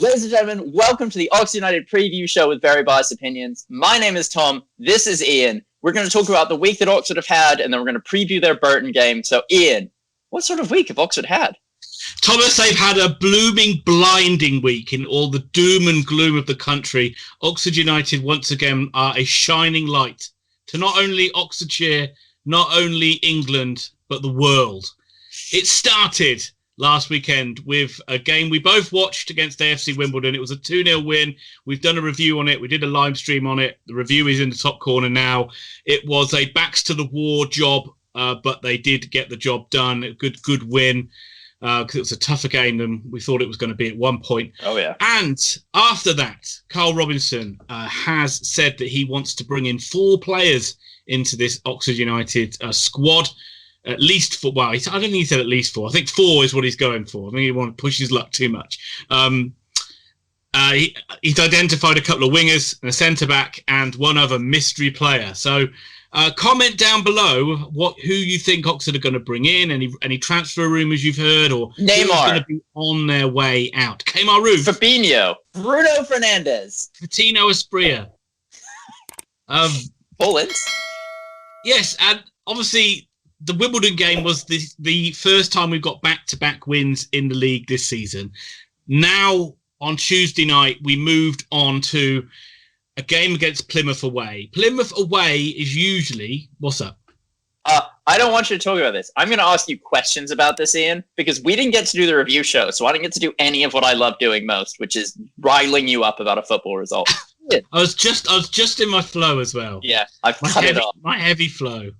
Ladies and gentlemen, welcome to the Oxford United preview show with very biased opinions. My name is Tom. This is Ian. We're going to talk about the week that Oxford have had, and then we're going to preview their Burton game. So, Ian, what sort of week have Oxford had? Thomas, they've had a blooming, blinding week in all the doom and gloom of the country. Oxford United, once again, are a shining light to not only Oxfordshire, not only England, but the world. It started last weekend with a game we both watched against AFC Wimbledon. It was a 2-0 win. We've done a review on it. We did a live stream on it. The review is in the top corner now. It was a backs to the wall job, but they did get the job done. A good win because it was a tougher game than we thought it was going to be at one point. Oh, yeah. And after that, Carl Robinson has said that he wants to bring in 4 players into this Oxford United squad. At least 4. Well, I don't think he said at least 4. I think 4 is what he's going for. I think he won't push his luck too much. He's identified a couple of wingers and a centre-back and one other mystery player. So comment down below who you think Oxford are going to bring in, any transfer rumours you've heard, or Neymar. Who's going to be on their way out. Kemar Roof. Fabinho. Bruno Fernandes. Coutinho Asprilla. Poland. Yes, and obviously the Wimbledon game was the first time we've got back-to-back wins in the league this season. Now, on Tuesday night, we moved on to a game against Plymouth away. Plymouth away is usually... What's up? I don't want you to talk about this. I'm going to ask you questions about this, Ian, because we didn't get to do the review show, so I didn't get to do any of what I love doing most, which is riling you up about a football result. I was just in my flow as well. Yeah, I've cut it off. My heavy flow.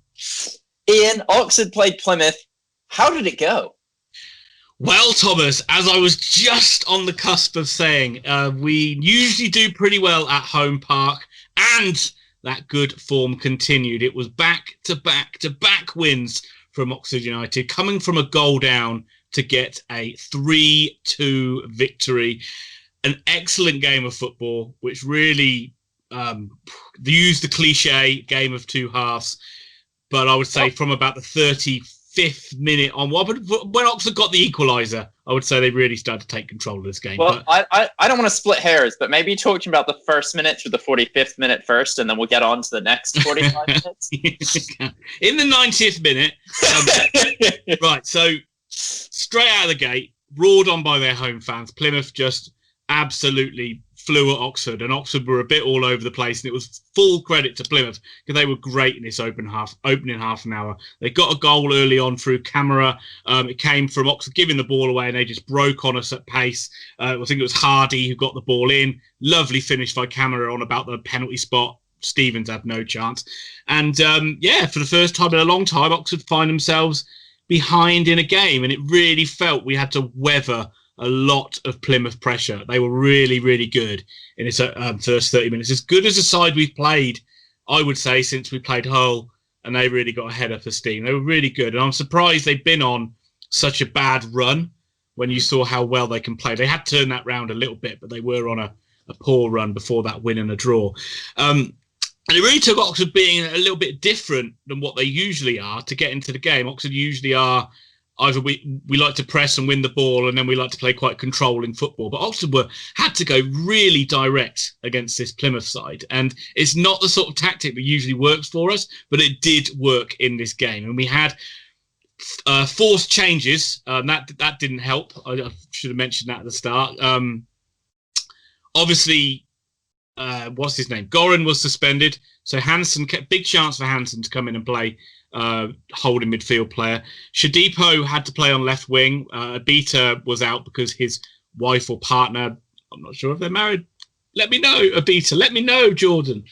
Ian, Oxford played Plymouth. How did it go? Well, Thomas, as I was just on the cusp of saying, we usually do pretty well at home park, and that good form continued. It was back-to-back wins from Oxford United, coming from a goal down to get a 3-2 victory. An excellent game of football, which really used the cliche game of two halves. But I would say from about the 35th minute on, when Oxford got the equaliser, I would say they really started to take control of this game. Well, I don't want to split hairs, but maybe talk to me about the first minute through the 45th minute first, and then we'll get on to the next 45 minutes. In the 90th minute, right, so straight out of the gate, roared on by their home fans. Plymouth just absolutely flew at Oxford, and Oxford were a bit all over the place, and it was full credit to Plymouth because they were great in this opening half an hour. They got a goal early on through Camera. It came from Oxford giving the ball away, and they just broke on us at pace. I think it was Hardy who got the ball in. Lovely finish by Camera on about the penalty spot. Stevens had no chance. And for the first time in a long time, Oxford find themselves behind in a game, and it really felt we had to weather a lot of Plymouth pressure. They were really, really good in its first 30 minutes. As good as a side we've played, I would say, since we played Hull, and they really got ahead of the steam. They were really good, and I'm surprised they've been on such a bad run when you saw how well they can play. They had turned that round a little bit, but they were on a poor run before that win and a draw. And it really took Oxford being a little bit different than what they usually are to get into the game. Oxford usually are either we like to press and win the ball, and then we like to play quite controlling football. But Oxford had to go really direct against this Plymouth side. And it's not the sort of tactic that usually works for us, but it did work in this game. And we had forced changes. That didn't help. I should have mentioned that at the start. Obviously, what's his name? Goran was suspended. So Hansen, big chance for Hansen to come in and play holding midfield player. Shadipo had to play on left wing. Abita was out because his wife or partner, I'm not sure if they're married. Let me know, Abita. Let me know, Jordan.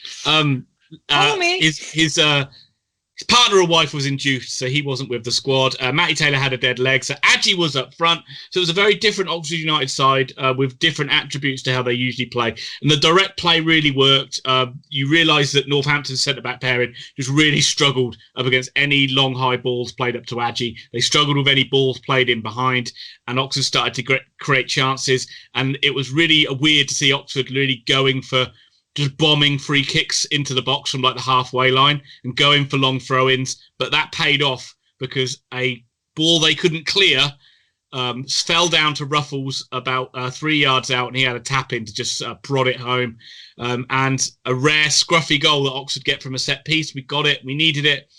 His partner or wife was induced, so he wasn't with the squad. Matty Taylor had a dead leg, so Adji was up front. So it was a very different Oxford United side with different attributes to how they usually play. And the direct play really worked. You realise that Northampton's centre-back pairing just really struggled up against any long, high balls played up to Adji. They struggled with any balls played in behind, and Oxford started to create chances. And it was really weird to see Oxford really going for just bombing free kicks into the box from like the halfway line and going for long throw-ins. But that paid off because a ball they couldn't clear fell down to Ruffles about 3 yards out, and he had a tap in to just prod it home. And a rare scruffy goal that Oxford get from a set piece. We got it. We needed it.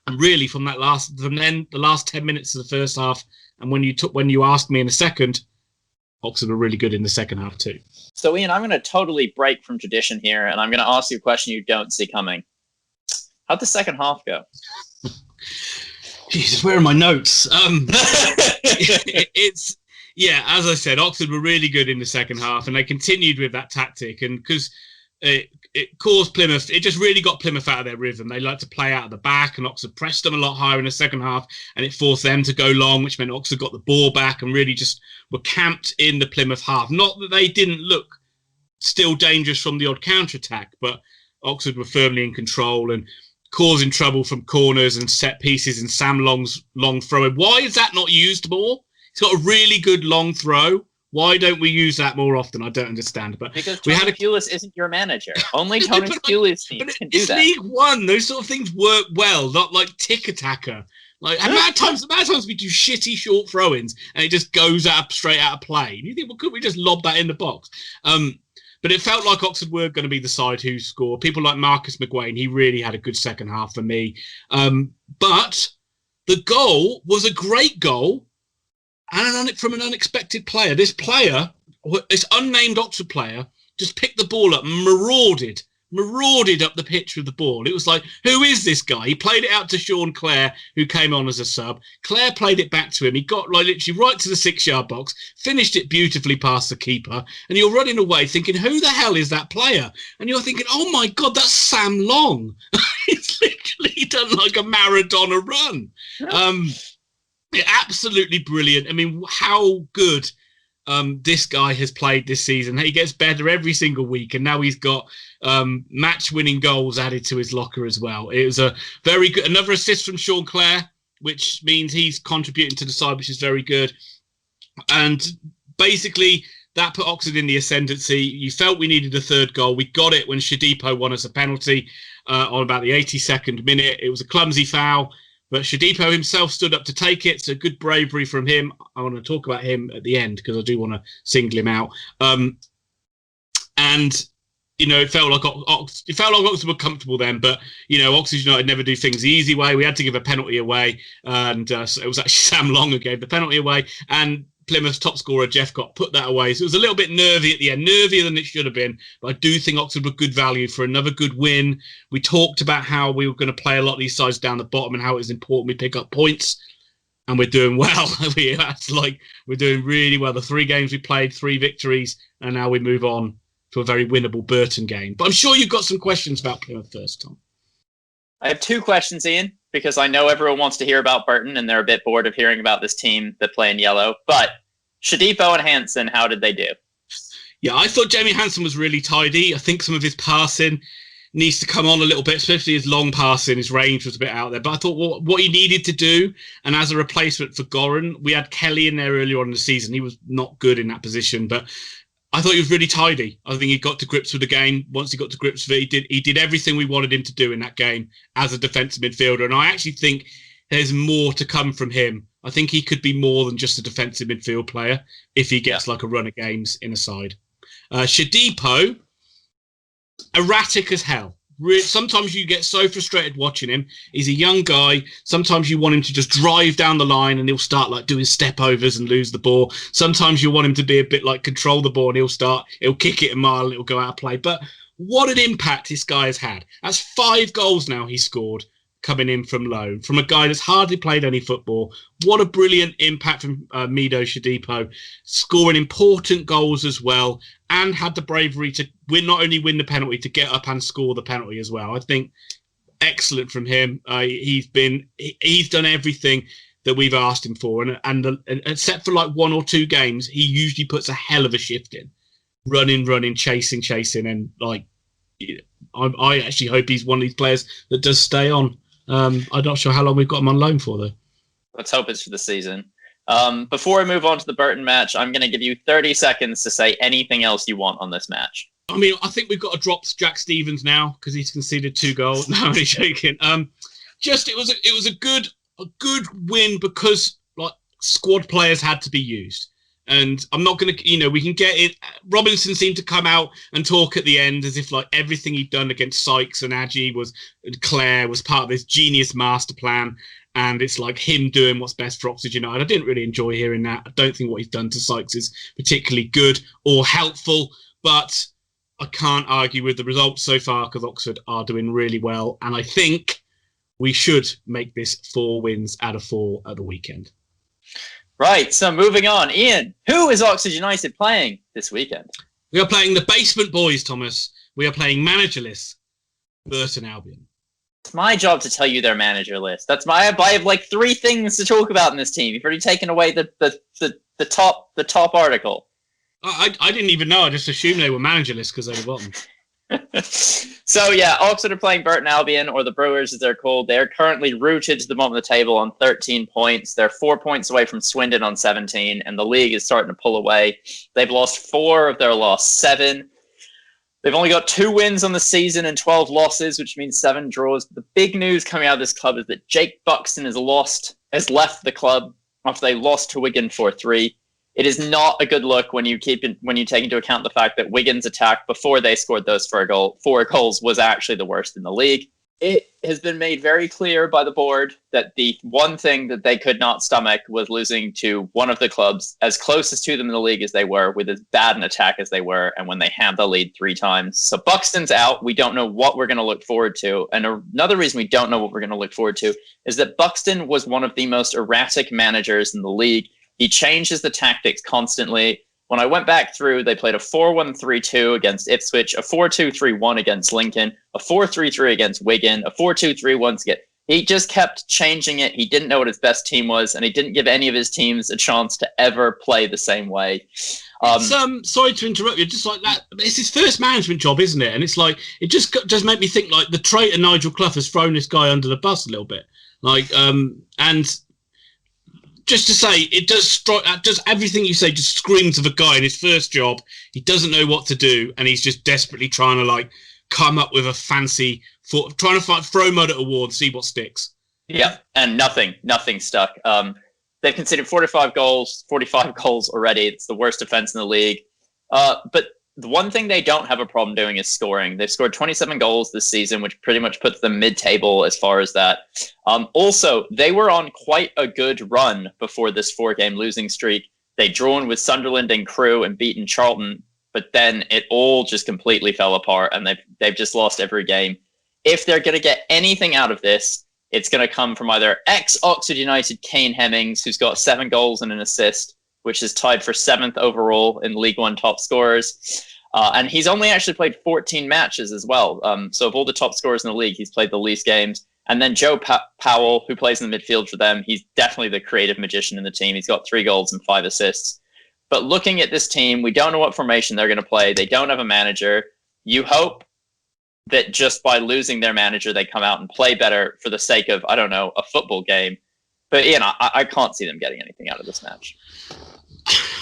And really, from the last 10 minutes of the first half, and when you asked me in a second, Oxford were really good in the second half too. So, Ian, I'm going to totally break from tradition here, and I'm going to ask you a question you don't see coming. How'd the second half go? Jesus, where are my notes? As I said, Oxford were really good in the second half, and they continued with that tactic. And because it caused Plymouth, it just really got Plymouth out of their rhythm. They like to play out of the back, and Oxford pressed them a lot higher in the second half, and it forced them to go long, which meant Oxford got the ball back and really just were camped in the Plymouth half. Not that they didn't look still dangerous from the odd counter-attack, but Oxford were firmly in control and causing trouble from corners and set pieces and Sam Long's long throw. Why is that not used more? He's got a really good long throw. Why don't we use that more often? I don't understand. But because Tony Pulis isn't your manager. Only Tony Pulis teams can do that. League One. Those sort of things work well, not like tick-attacker. Like, how many times we do shitty short throw-ins and it just goes straight out of play? And you think, well, couldn't we just lob that in the box? But it felt like Oxford were going to be the side who scored. People like Marcus McGuane, he really had a good second half for me. But the goal was a great goal and from an unexpected player. This unnamed Oxford player, just picked the ball up and marauded up the pitch with the ball. It was like, who is this guy? He played it out to Sean Clare, who came on as a sub. Clare played it back to him. He got literally right to the 6-yard box, finished it beautifully past the keeper, and you're running away thinking, who the hell is that player? And you're thinking, oh my God, that's Sam Long. He's literally done like a Maradona run. Absolutely brilliant. I mean, how good this guy has played this season. He gets better every single week, and now he's got match-winning goals added to his locker as well. It was a very good, another assist from Sean Clare, which means he's contributing to the side, which is very good. And basically, that put Oxford in the ascendancy. You felt we needed a third goal. We got it when Shadipo won us a penalty on about the 82nd minute. It was a clumsy foul, but Shadipo himself stood up to take it, so good bravery from him. I want to talk about him at the end because I do want to single him out. And it felt like Oxford were comfortable then, but Oxford United never do things the easy way. We had to give a penalty away, and so it was actually Sam Long who gave the penalty away, and Plymouth's top scorer Jeff Gott put that away. So it was a little bit nervy at the end, nervier than it should have been. But I do think Oxford were good value for another good win. We talked about how we were going to play a lot of these sides down the bottom and how it was important we pick up points, and we're doing well. We're doing really well. The 3 games we played, 3 victories, and now we move on to a very winnable Burton game. But I'm sure you've got some questions about Plymouth first, Tom. I have 2 questions, Ian, because I know everyone wants to hear about Burton and they're a bit bored of hearing about this team that play in yellow. But Shadipo and Hansen, how did they do? Yeah, I thought Jamie Hansen was really tidy. I think some of his passing needs to come on a little bit, especially his long passing. His range was a bit out there. But I thought what he needed to do, and as a replacement for Goran, we had Kelly in there earlier on in the season. He was not good in that position, but I thought he was really tidy. I think he got to grips with the game. Once he got to grips with it, he did everything we wanted him to do in that game as a defensive midfielder. And I actually think there's more to come from him. I think he could be more than just a defensive midfield player if he gets like a run of games in a side. Shadipo, erratic as hell. Sometimes you get so frustrated watching him. He's a young guy. Sometimes you want him to just drive down the line and he'll start doing step overs and lose the ball. Sometimes you want him to be a bit control the ball and he'll kick it a mile and it'll go out of play. But what an impact this guy has had. That's 5 goals now he's scored coming in from loan, from a guy that's hardly played any football. What a brilliant impact from Mido Shadipo, scoring important goals as well, and had the bravery to not only win the penalty, to get up and score the penalty as well. I think excellent from him. He's done everything that we've asked him for, and except for 1 or 2 games, he usually puts a hell of a shift in, running, chasing, and I actually hope he's one of these players that does stay on. I'm not sure how long we've got him on loan for, though. Let's hope it's for the season. Before I move on to the Burton match, I'm going to give you 30 seconds to say anything else you want on this match. I mean, I think we've got to drop Jack Stevens now because he's conceded 2 goals. No, I'm only joking. It was a good win because squad players had to be used. And I'm not going to, we can get it. Robinson seemed to come out and talk at the end as if like everything he'd done against Sykes and Adji and Claire was part of this genius master plan. And it's like him doing what's best for Oxford United. I didn't really enjoy hearing that. I don't think what he's done to Sykes is particularly good or helpful, but I can't argue with the results so far because Oxford are doing really well. And I think we should make this 4 wins out of 4 at the weekend. Right, so moving on. Ian, who is Oxford United playing this weekend? We are playing the Basement Boys, Thomas. We are playing managerless Burton Albion. It's my job to tell you their manager list. I have like 3 things to talk about in this team. You've already taken away the top article. I didn't even know. I just assumed they were managerless because they were bottom. So yeah, Oxford are playing Burton Albion, or the Brewers as they're called. They're currently rooted to the bottom of the table on 13 points. They're 4 points away from Swindon on 17, and the league is starting to pull away. They've lost 4 of their last 7. They've only got 2 wins on the season and 12 losses, which means 7 draws. The big news coming out of this club is that Jake Buxton has left the club after they lost to Wigan 4-3. It is not a good look when you take into account the fact that Wigan's attack before they scored those 4 goals was actually the worst in the league. It has been made very clear by the board that the one thing that they could not stomach was losing to one of the clubs as closest to them in the league as they were, with as bad an attack as they were, and when they had the lead 3 times. So Buxton's out. We don't know what we're going to look forward to. And another reason we don't know what we're going to look forward to is that Buxton was one of the most erratic managers in the league. He changes the tactics constantly. When I went back through, they played a 4-1-3-2 against Ipswich, a 4-2-3-1 against Lincoln, a 4-3-3 against Wigan, a 4-2-3-1 again. He just kept changing it. He didn't know what his best team was, and he didn't give any of his teams a chance to ever play the same way. Sorry to interrupt you. Just like that, it's his first management job, isn't it? And it's like it just made me think like the traitor Nigel Clough has thrown this guy under the bus a little bit. And just to say, it does everything you say just screams of a guy in his first job. He doesn't know what to do, and he's just desperately trying to like come up with a fancy trying to throw mud at a wall and see what sticks. Yeah, and nothing stuck. They've conceded 45 goals already. It's the worst defense in the league. But the one thing they don't have a problem doing is scoring. They've scored 27 goals this season, which pretty much puts them mid-table as far as that. Also, they were on quite a good run before this 4-game losing streak. They'd drawn with Sunderland and Crewe and beaten Charlton, but then it all just completely fell apart, and they've just lost every game. If they're going to get anything out of this, it's going to come from either ex-Oxford United Kane Hemmings, who's got 7 goals and an assist, which is tied for 7th overall in League One top scorers. And he's only actually played 14 matches as well. So of all the top scorers in the league, he's played the least games. And then Joe Powell, who plays in the midfield for them, he's definitely the creative magician in the team. He's got 3 goals and 5 assists. But looking at this team, we don't know what formation they're going to play. They don't have a manager. You hope that just by losing their manager, they come out and play better for the sake of, I don't know, a football game. But, I can't see them getting anything out of this match.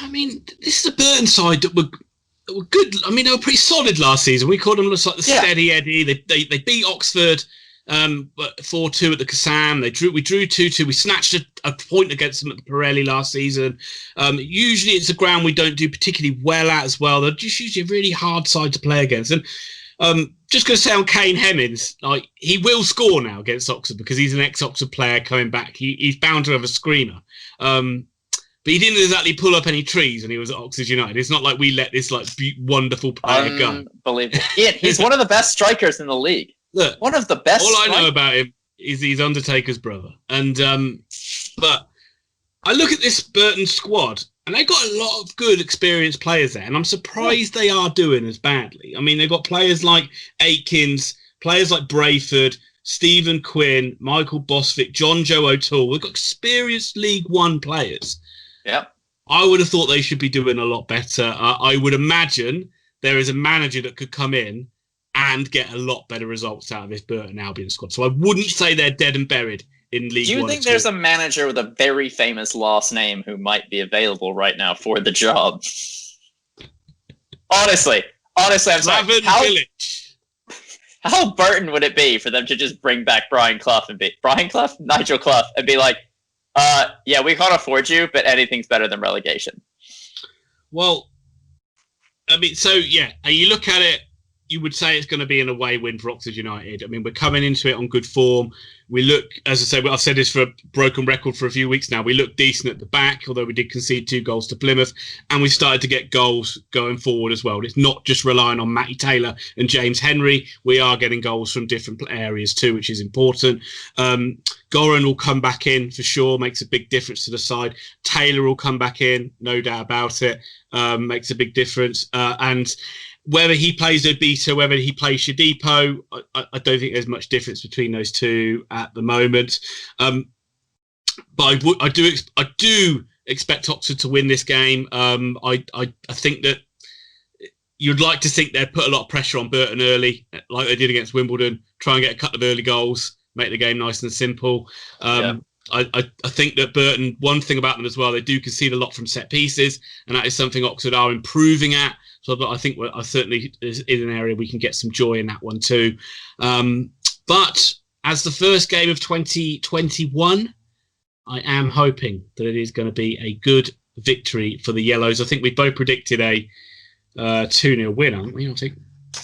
I mean, this is a Burton side that were good. I mean, they were pretty solid last season. We called them like the steady Eddie. They beat Oxford 4-2 at the Kassam. We drew 2-2. We snatched a point against them at the Pirelli last season. Usually it's a ground we don't do particularly well at as well. They're just usually a really hard side to play against. And just going to say on Kane Hemmings, like he will score now against Oxford because he's an ex-Oxford player coming back. He's bound to have a screamer. But he didn't exactly pull up any trees when he was at Oxford United. It's not like we let this like wonderful player go. Unbelievable. Yeah, he's one of the best strikers in the league. Look, one of the best. All I know about him is he's Undertaker's brother. And but I look at this Burton squad, and they've got a lot of good, experienced players there, and I'm surprised they are doing as badly. I mean, they've got players like Aikins, players like Brayford, Stephen Quinn, Michael Bosvik, John Joe O'Toole. They've got experienced League One players. Yep. I would have thought they should be doing a lot better. I would imagine there is a manager that could come in and get a lot better results out of this Burton Albion squad. So I wouldn't say they're dead and buried in League One. Do you think there's a manager with a very famous last name who might be available right now for the job? Honestly, I'm sorry. How Burton would it be for them to just bring back Nigel Clough, and be like, Yeah, we can't afford you, but anything's better than relegation. Well, I mean, so yeah, you look at it, you would say it's going to be an away win for Oxford United. I mean, we're coming into it on good form. We look, as I said, I've said this for a broken record for a few weeks now. We look decent at the back, although we did concede 2 goals to Plymouth, and we started to get goals going forward as well. It's not just relying on Matty Taylor and James Henry. We are getting goals from different areas too, which is important. Goran will come back in for sure, makes a big difference to the side. Taylor will come back in, no doubt about it, makes a big difference. And whether he plays Obita, whether he plays Shadipo, I don't think there's much difference between those two at the moment. But I do expect Oxford to win this game. I think that you'd like to think they'd put a lot of pressure on Burton early, like they did against Wimbledon, try and get a couple of early goals, make the game nice and simple. I think that Burton, one thing about them as well, they do concede a lot from set pieces, and that is something Oxford are improving at. So I think I certainly is an area we can get some joy in that one too. But as the first game of 2021, I am hoping that it is going to be a good victory for the Yellows. I think we both predicted a 2-0 win, aren't we?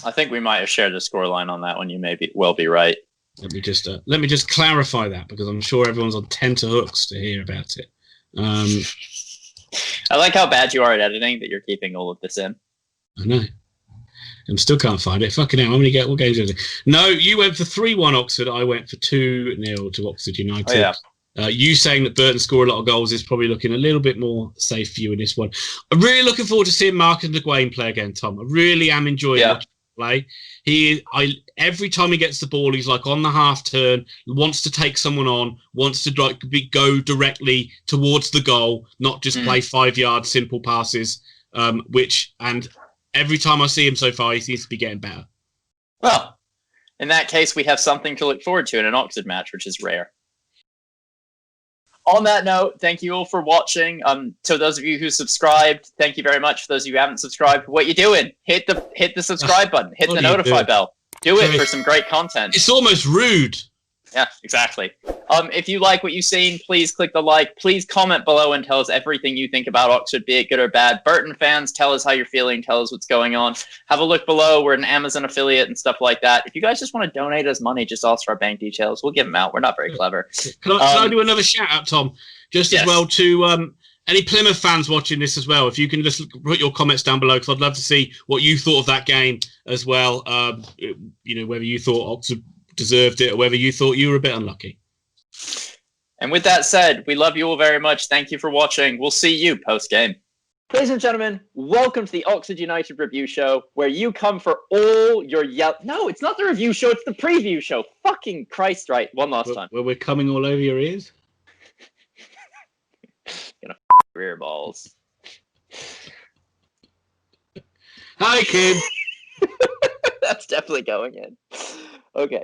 I think we might have shared a scoreline on that one. You may well be right. Let me just clarify that, because I'm sure everyone's on tenterhooks to hear about it. I like how bad you are at editing that you're keeping all of this in. I know. I still can't find it. Fucking hell, what games is it? No, you went for 3-1 Oxford. I went for 2-0 to Oxford United. Oh, yeah. You saying that Burton score a lot of goals is probably looking a little bit more safe for you in this one. I'm really looking forward to seeing Marcus McGuane play again, Tom. I really am enjoying watching him play. Every time he gets the ball, he's like on the half turn, wants to take someone on, wants to go directly towards the goal, not just play 5-yard simple passes, and every time I see him so far, he seems to be getting better. Well, in that case, we have something to look forward to in an Oxford match, which is rare. On that note, thank you all for watching. To those of you who subscribed, thank you very much. For those of you who haven't subscribed, what you doing? Hit the subscribe button. Hit the notify bell. Do it for some great content. It's almost rude. Yeah, exactly. If you like what you've seen, please click the like. Please comment below and tell us everything you think about Oxford, be it good or bad. Burton fans, tell us how you're feeling. Tell us what's going on. Have a look below. We're an Amazon affiliate and stuff like that. If you guys just want to donate us money, just ask for our bank details. We'll give them out. We're not very clever. Can I do another shout out, Tom? Just as well to any Plymouth fans watching this as well. If you can just put your comments down below, because I'd love to see what you thought of that game as well. Whether you thought Oxford deserved it or whether you thought you were a bit unlucky. And with that said, we love you all very much. Thank you for watching. We'll see you post-game. Ladies and gentlemen, welcome to the Oxford United Review Show, where you come for all your No, it's not the review show, it's the preview show. Fucking Christ, right. One last time. Where we're coming all over your ears? Gonna your ear balls. Hi, kid. That's definitely going in. Okay.